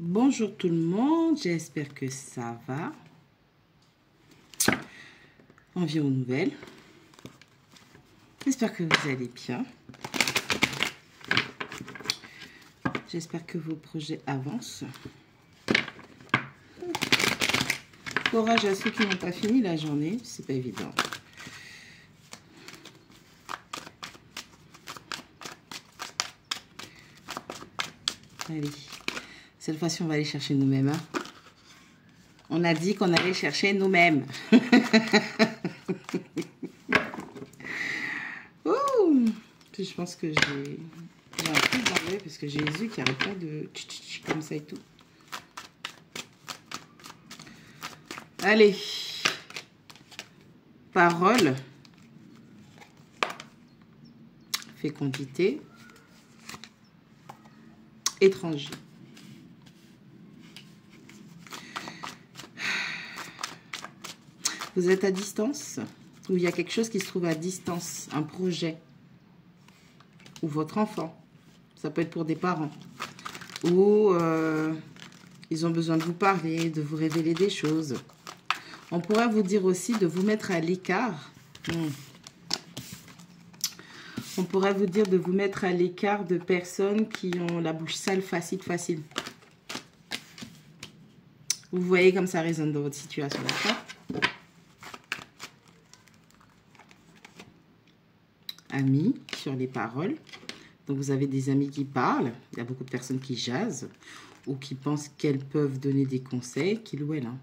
Bonjour tout le monde, j'espère que ça va. On vient aux nouvelles. J'espère que vous allez bien. J'espère que vos projets avancent. Courage à ceux qui n'ont pas fini la journée, c'est pas évident. Allez, cette fois-ci on va aller chercher nous-mêmes. Hein. On a dit qu'on allait chercher nous-mêmes. Je pense que j'ai un truc dans l'œil parce que j'ai les yeux qui n'arrêtent pas de comme ça et tout. Allez. Parole. Fécondité. Étranger. Vous êtes à distance ou il y a quelque chose qui se trouve à distance, un projet ou votre enfant. Ça peut être pour des parents. Ou ils ont besoin de vous parler, de vous révéler des choses. On pourrait vous dire aussi de vous mettre à l'écart. On pourrait vous dire de vous mettre à l'écart de personnes qui ont la bouche sale, facile. Vous voyez comme ça résonne dans votre situation, d'accord? Amis, sur les paroles. Donc, vous avez des amis qui parlent. Il y a beaucoup de personnes qui jasent ou qui pensent qu'elles peuvent donner des conseils, qu'il ou elle. Hein.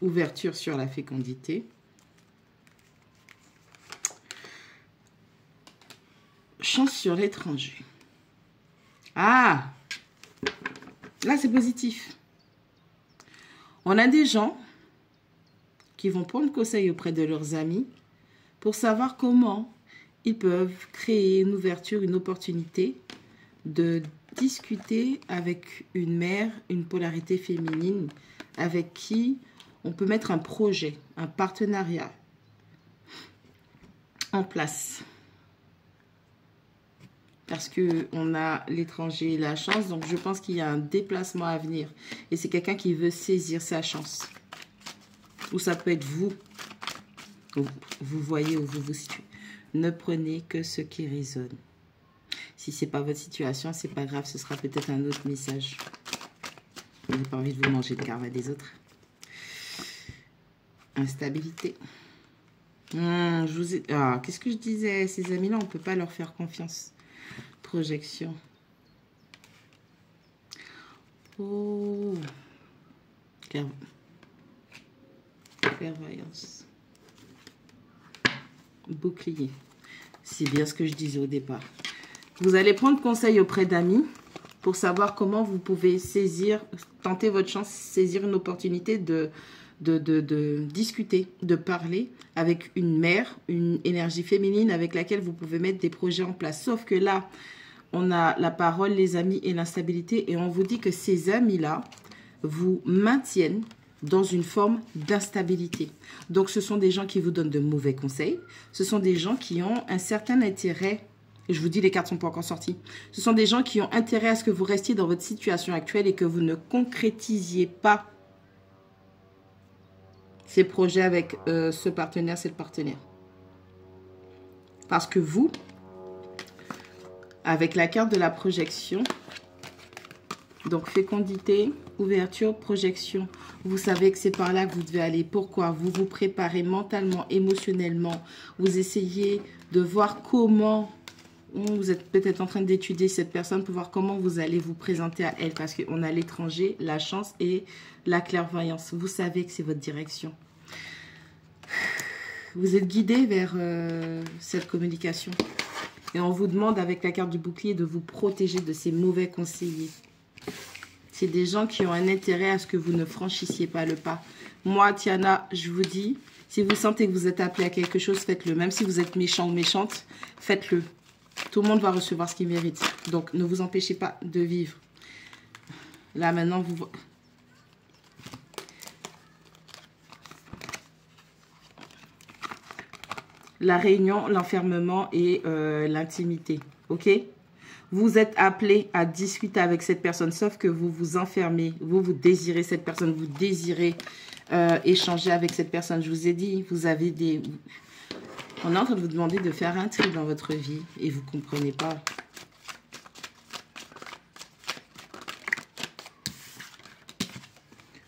Ouverture sur la fécondité. Chance sur l'étranger. Ah! Là, c'est positif. On a des gens qui vont prendre conseil auprès de leurs amis pour savoir comment ils peuvent créer une ouverture, une opportunité de discuter avec une mère, une polarité féminine, avec qui on peut mettre un projet, un partenariat en place. Parce qu'on a l'étranger et la chance, donc je pense qu'il y a un déplacement à venir. Et c'est quelqu'un qui veut saisir sa chance. Ou ça peut être vous. Vous voyez où vous vous situez. Ne prenez que ce qui résonne. Si ce n'est pas votre situation, c'est pas grave, ce sera peut-être un autre message. Je n'ai pas envie de vous manger le karma des autres. Instabilité. Qu'est-ce que je disais? Ces amis-là, on ne peut pas leur faire confiance. Projection. Oh. Clairvoyance. Bouclier. C'est bien ce que je disais au départ. Vous allez prendre conseil auprès d'amis pour savoir comment vous pouvez tenter votre chance, saisir une opportunité de discuter, de parler avec une mère, une énergie féminine avec laquelle vous pouvez mettre des projets en place. Sauf que là, on a la parole, les amis et l'instabilité et on vous dit que ces amis-là vous maintiennent dans une forme d'instabilité. Donc, ce sont des gens qui vous donnent de mauvais conseils. Ce sont des gens qui ont un certain intérêt. Et je vous dis, les cartes ne sont pas encore sorties. Ce sont des gens qui ont intérêt à ce que vous restiez dans votre situation actuelle et que vous ne concrétisiez pas ces projets avec ce partenaire, cette partenaire. Parce que vous, avec la carte de la projection, donc fécondité, ouverture, projection, vous savez que c'est par là que vous devez aller. Pourquoi? Vous vous préparez mentalement, émotionnellement. Vous essayez de voir comment, vous êtes peut-être en train d'étudier cette personne pour voir comment vous allez vous présenter à elle. Parce qu'on a l'étranger, la chance et la clairvoyance. Vous savez que c'est votre direction. Vous êtes guidé vers cette communication. Et on vous demande avec la carte du bouclier de vous protéger de ces mauvais conseillers. C'est des gens qui ont un intérêt à ce que vous ne franchissiez pas le pas. Moi, Tiana, je vous dis, si vous sentez que vous êtes appelé à quelque chose, faites-le. Même si vous êtes méchant ou méchante, faites-le. Tout le monde va recevoir ce qu'il mérite. Donc, ne vous empêchez pas de vivre. Là, maintenant, vous... La réunion, l'enfermement et l'intimité. OK? Vous êtes appelé à discuter avec cette personne, sauf que vous vous enfermez. Vous désirez cette personne, vous désirez échanger avec cette personne. Je vous ai dit, vous avez des... On est en train de vous demander de faire un tri dans votre vie et vous ne comprenez pas.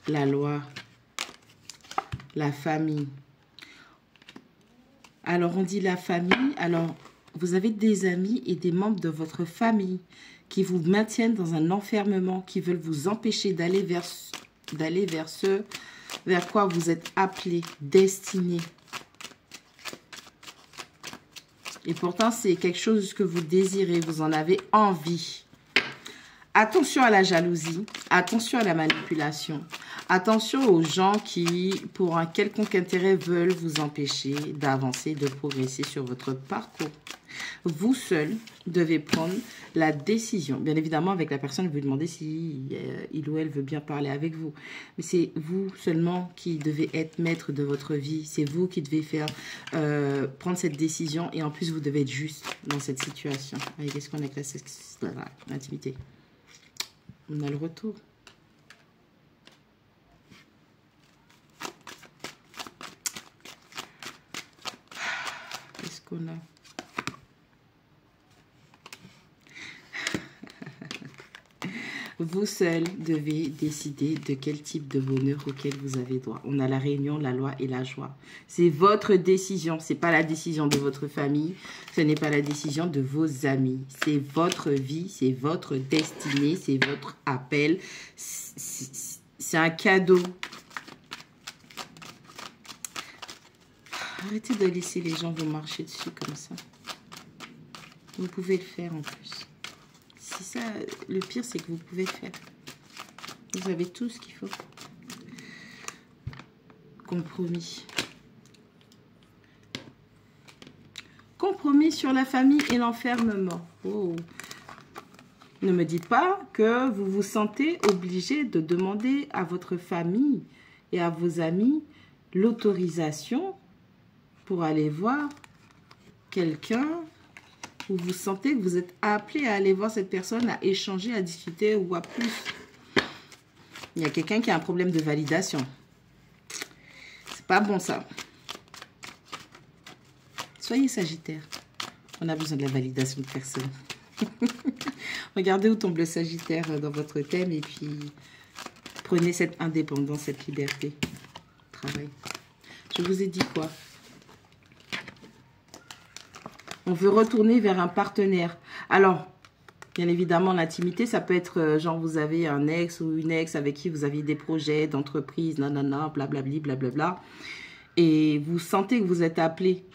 La loi, la famille. Alors, on dit la famille. Alors, vous avez des amis et des membres de votre famille qui vous maintiennent dans un enfermement, qui veulent vous empêcher d'aller vers ce vers quoi vous êtes appelé, destiné. Et pourtant, c'est quelque chose que vous désirez, vous en avez envie. Attention à la jalousie, attention à la manipulation. Attention aux gens qui, pour un quelconque intérêt, veulent vous empêcher d'avancer, de progresser sur votre parcours. Vous seul devez prendre la décision. Bien évidemment, avec la personne, vous demandez si il ou elle veut bien parler avec vous. Mais c'est vous seulement qui devez être maître de votre vie. C'est vous qui devez faire prendre cette décision. Et en plus, vous devez être juste dans cette situation. Allez, qu'est-ce qu'on a avec l'intimité? On a le retour. Qu'est-ce qu'on a? Vous seul devez décider de quel type de bonheur auquel vous avez droit. On a la réunion, la loi et la joie. C'est votre décision. Ce n'est pas la décision de votre famille. Ce n'est pas la décision de vos amis. C'est votre vie, c'est votre destinée, c'est votre appel. C'est un cadeau. Arrêtez de laisser les gens vous marcher dessus comme ça. Vous pouvez le faire en plus. C'est ça, le pire, c'est que vous pouvez le faire. Vous avez tout ce qu'il faut. Compromis. Compromis sur la famille et l'enfermement. Oh. Ne me dites pas que vous vous sentez obligé de demander à votre famille et à vos amis l'autorisation pour aller voir quelqu'un. Vous vous sentez que vous êtes appelé à aller voir cette personne, à échanger, à discuter ou à plus. Il y a quelqu'un qui a un problème de validation. C'est pas bon ça. Soyez Sagittaire. On a besoin de la validation de personne. Regardez où tombe le Sagittaire dans votre thème et puis prenez cette indépendance, cette liberté. Travail. Je vous ai dit quoi? On veut retourner vers un partenaire. Alors, bien évidemment, l'intimité, ça peut être genre vous avez un ex ou une ex avec qui vous aviez des projets d'entreprise, nanana, blablabli, blablabla. Et vous sentez que vous êtes appelé.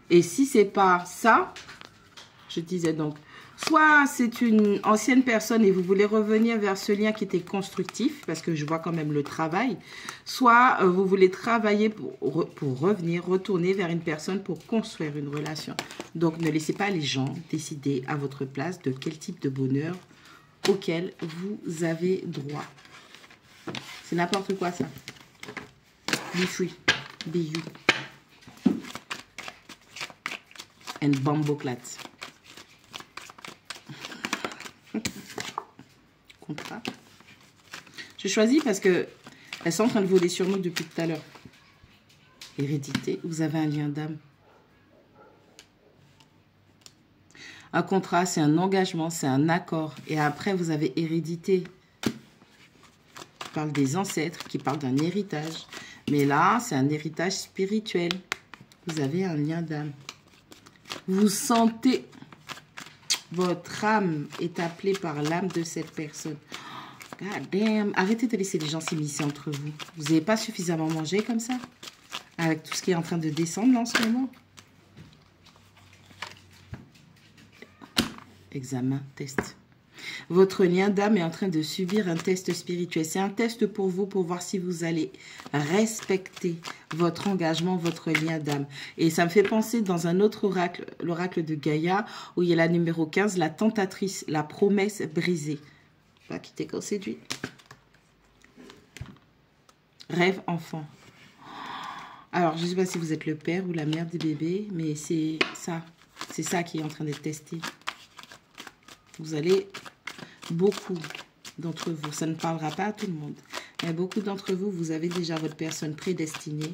Et si c'est pas ça, je disais donc, soit c'est une ancienne personne et vous voulez revenir vers ce lien qui était constructif, parce que je vois quand même le travail, soit vous voulez travailler pour revenir, retourner vers une personne pour construire une relation. Donc, ne laissez pas les gens décider à votre place de quel type de bonheur auquel vous avez droit. C'est n'importe quoi, ça. Be free. Be you. And bamboclat. Contrat. Je choisis parce que elles sont en train de voler sur nous depuis tout à l'heure. Hérédité, vous avez un lien d'âme. Un contrat, c'est un engagement, c'est un accord. Et après, vous avez hérédité. Qui parle des ancêtres, qui parle d'un héritage. Mais là, c'est un héritage spirituel. Vous avez un lien d'âme. Vous sentez... Votre âme est appelée par l'âme de cette personne. God damn. Arrêtez de laisser les gens s'immiscer entre vous. Vous n'avez pas suffisamment mangé comme ça? Avec tout ce qui est en train de descendre là, en ce moment. Examen, test. Votre lien d'âme est en train de subir un test spirituel. C'est un test pour vous, pour voir si vous allez respecter votre engagement, votre lien d'âme. Et ça me fait penser dans un autre oracle, l'oracle de Gaïa, où il y a la numéro 15, la tentatrice, la promesse brisée. Pas quitter quand séduit. Rêve enfant. Alors, je ne sais pas si vous êtes le père ou la mère des bébés, mais c'est ça. C'est ça qui est en train d'être testé. Vous allez, beaucoup d'entre vous, ça ne parlera pas à tout le monde, mais beaucoup d'entre vous, vous avez déjà votre personne prédestinée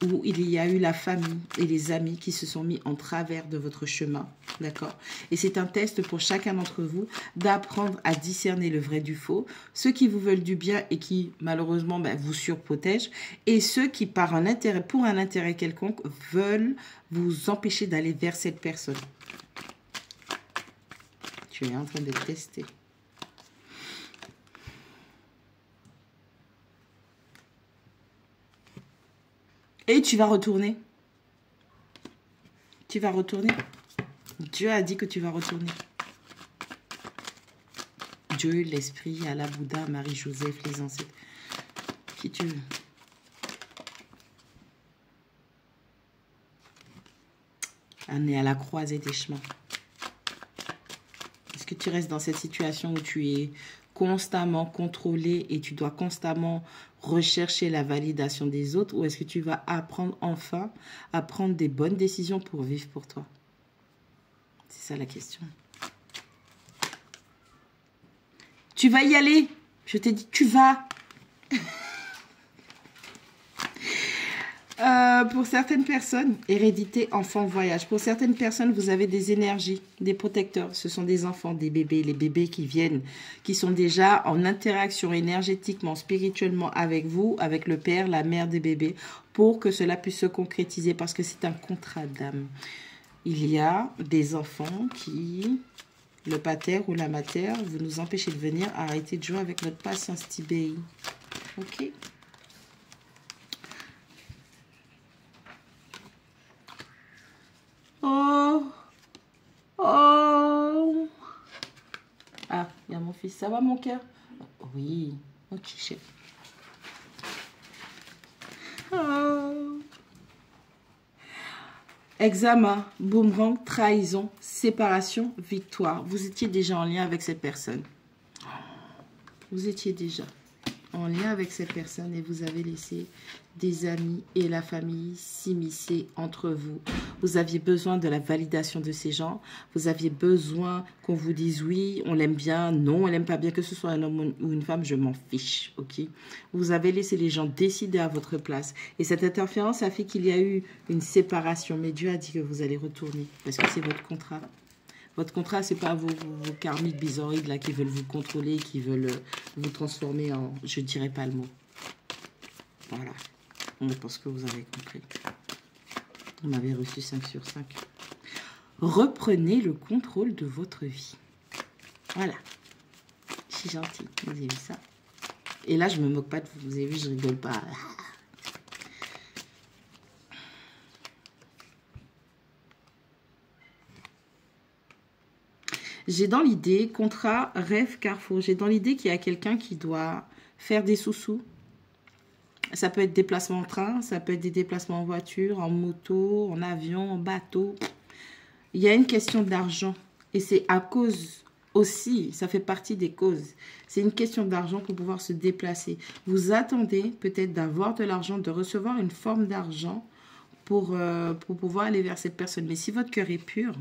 où il y a eu la famille et les amis qui se sont mis en travers de votre chemin, d'accord? Et c'est un test pour chacun d'entre vous d'apprendre à discerner le vrai du faux, ceux qui vous veulent du bien et qui, malheureusement, vous surprotègent, et ceux qui, par un intérêt, pour un intérêt quelconque, veulent vous empêcher d'aller vers cette personne. Tu es en train d'être testé. Et tu vas retourner. Tu vas retourner. Dieu a dit que tu vas retourner. Dieu, l'esprit, Allah, Bouddha, Marie-Joseph, les ancêtres. Qui tu veux. On est à la croisée des chemins. Est-ce que tu restes dans cette situation où tu es constamment contrôlé et tu dois constamment rechercher la validation des autres, ou est-ce que tu vas apprendre enfin à prendre des bonnes décisions pour vivre pour toi? C'est ça la question. Tu vas y aller. Je t'ai dit, tu vas. Pour certaines personnes, hérédité, enfant, voyage. Pour certaines personnes, vous avez des énergies, des protecteurs. Ce sont des enfants, des bébés. Les bébés qui viennent, qui sont déjà en interaction énergétiquement, spirituellement avec vous, avec le père, la mère des bébés, pour que cela puisse se concrétiser, parce que c'est un contrat d'âme. Il y a des enfants qui, le pater ou la mater, vous nous empêchez de venir. Arrêtez de jouer avec notre patience Tibéi. Ok? Oh, oh. Ah, il y a mon fils. Ça va, mon cœur? Oui. Ok, chef. Oh. Examen, boomerang, trahison, séparation, victoire. Vous étiez déjà en lien avec cette personne. Vous étiez déjà en lien avec cette personne et vous avez laissé des amis et la famille s'immiscer entre vous. Vous aviez besoin de la validation de ces gens. Vous aviez besoin qu'on vous dise oui, on l'aime bien, non, on l'aime pas bien, que ce soit un homme ou une femme, je m'en fiche, ok? Vous avez laissé les gens décider à votre place. Et cette interférence a fait qu'il y a eu une séparation. Mais Dieu a dit que vous allez retourner parce que c'est votre contrat. Votre contrat, ce n'est pas vos karmiques bizarroïdes là, qui veulent vous contrôler, qui veulent vous transformer en... Je ne dirais pas le mot. Voilà. Je pense que vous avez compris. On m'avait reçu 5 sur 5. Reprenez le contrôle de votre vie. Voilà. Je suis gentille. Vous avez vu ça? Et là, je ne me moque pas de vous. Vous avez vu, je rigole pas. J'ai dans l'idée, contrat, rêve, carrefour. J'ai dans l'idée qu'il y a quelqu'un qui doit faire des sous-sous. Ça peut être déplacement en train, ça peut être des déplacements en voiture, en moto, en avion, en bateau. Il y a une question d'argent. Et c'est à cause aussi, ça fait partie des causes. C'est une question d'argent pour pouvoir se déplacer. Vous attendez peut-être d'avoir de l'argent, de recevoir une forme d'argent pour pouvoir aller vers cette personne. Mais si votre cœur est pur,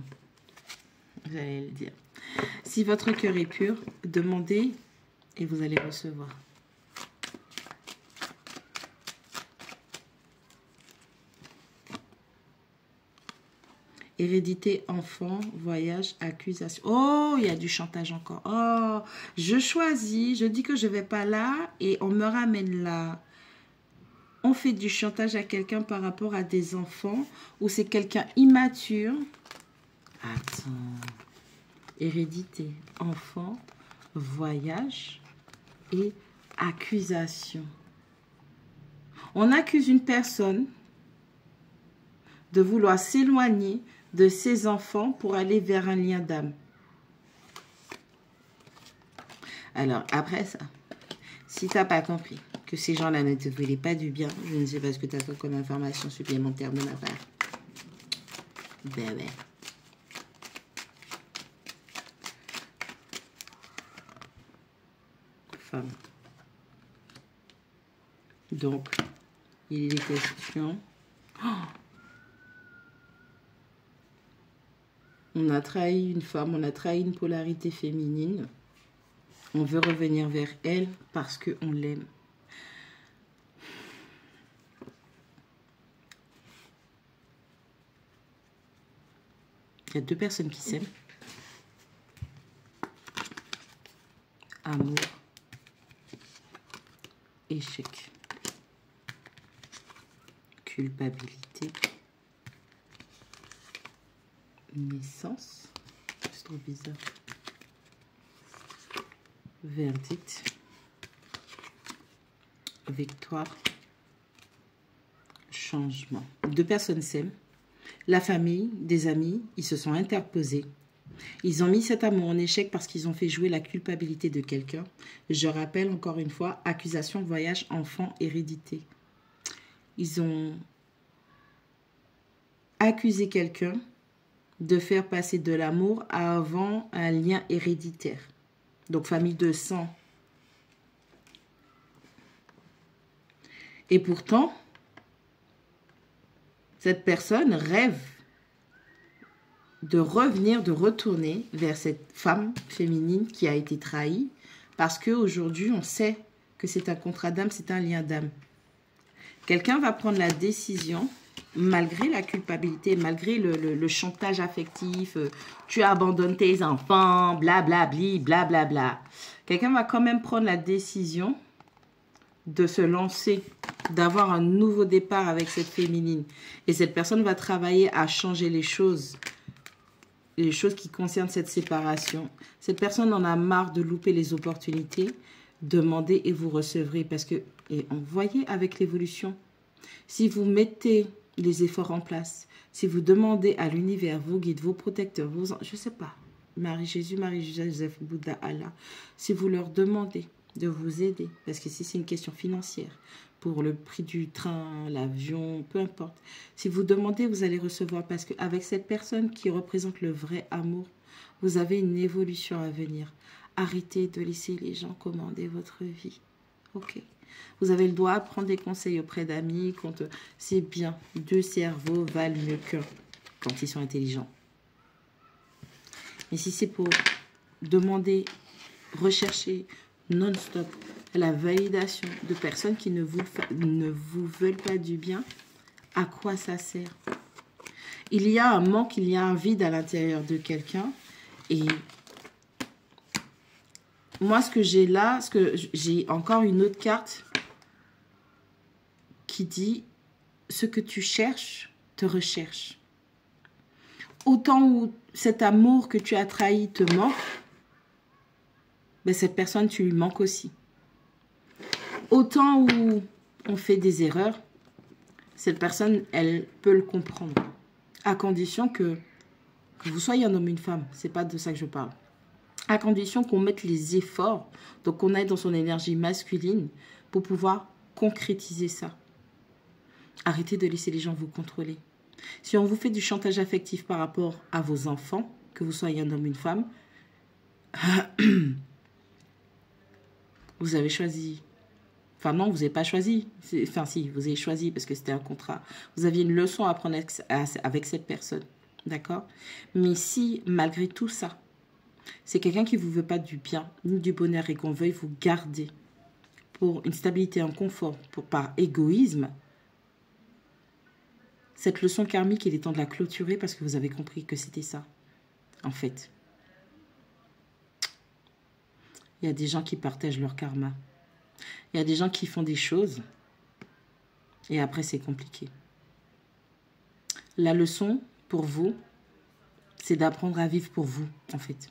vous allez le dire. Si votre cœur est pur, demandez et vous allez recevoir. Hérédité, enfant, voyage, accusation. Oh, il y a du chantage encore. Oh, je choisis, je dis que je ne vais pas là et on me ramène là. On fait du chantage à quelqu'un par rapport à des enfants ou c'est quelqu'un immature. Attends. Hérédité, enfant, voyage et accusation. On accuse une personne de vouloir s'éloigner de ses enfants pour aller vers un lien d'âme. Alors, après ça, si tu n'as pas compris que ces gens-là ne te voulaient pas du bien, je ne sais pas ce que tu as comme information supplémentaire de ma part. Ben ouais. Femme. Donc, il est question... Oh, On a trahi une femme, on a trahi une polarité féminine. On veut revenir vers elle parce qu'on l'aime. Il y a deux personnes qui s'aiment. Amour. Échec. Culpabilité. Naissance. C'est trop bizarre. Verdict. Victoire. Changement. Deux personnes s'aiment. La famille, des amis, ils se sont interposés. Ils ont mis cet amour en échec parce qu'ils ont fait jouer la culpabilité de quelqu'un. Je rappelle encore une fois, accusation, voyage, enfant, hérédité. Ils ont accusé quelqu'un de faire passer de l'amour avant un lien héréditaire. Donc famille de sang. Et pourtant, cette personne rêve de revenir, de retourner vers cette femme féminine qui a été trahie parce qu'aujourd'hui, on sait que c'est un contrat d'âme, c'est un lien d'âme. Quelqu'un va prendre la décision, malgré la culpabilité, malgré le chantage affectif, tu abandonnes tes enfants, blablabli, blablabla. Quelqu'un va quand même prendre la décision de se lancer, d'avoir un nouveau départ avec cette féminine. Et cette personne va travailler à changer les choses qui concernent cette séparation. Cette personne en a marre de louper les opportunités. Demandez et vous recevrez. Parce que, et on voyait avec l'évolution, si vous mettez les efforts en place, si vous demandez à l'univers, vos guides, vos protecteurs, je ne sais pas, Marie-Jésus, Marie-Joseph, Bouddha, Allah, si vous leur demandez de vous aider, parce que si c'est une question financière, pour le prix du train, l'avion, peu importe, si vous demandez, vous allez recevoir, parce qu'avec cette personne qui représente le vrai amour, vous avez une évolution à venir. Arrêtez de laisser les gens commander votre vie. Ok. Vous avez le droit de prendre des conseils auprès d'amis. C'est bien. Deux cerveaux valent mieux qu'un quand ils sont intelligents. Mais si c'est pour demander, rechercher non-stop la validation de personnes qui ne vous veulent pas du bien, à quoi ça sert? Il y a un manque, il y a un vide à l'intérieur de quelqu'un. Et moi, ce que j'ai là, j'ai encore une autre carte qui dit « Ce que tu cherches, te recherche ». Autant où cet amour que tu as trahi te manque, ben cette personne, tu lui manques aussi. Autant où on fait des erreurs, cette personne, elle peut le comprendre. À condition que vous soyez un homme ou une femme. C'est pas de ça que je parle. À condition qu'on mette les efforts, donc qu'on aille dans son énergie masculine pour pouvoir concrétiser ça. Arrêtez de laisser les gens vous contrôler. Si on vous fait du chantage affectif par rapport à vos enfants, que vous soyez un homme ou une femme, vous avez choisi. Enfin non, vous n'avez pas choisi. Enfin si, vous avez choisi parce que c'était un contrat. Vous aviez une leçon à apprendre avec cette personne. D'accord? Mais si, malgré tout ça, c'est quelqu'un qui ne vous veut pas du bien, ni du bonheur et qu'on veuille vous garder pour une stabilité, un confort, par égoïsme, cette leçon karmique, il est temps de la clôturer parce que vous avez compris que c'était ça, en fait. Il y a des gens qui partagent leur karma. Il y a des gens qui font des choses et après c'est compliqué. La leçon pour vous, c'est d'apprendre à vivre pour vous, en fait.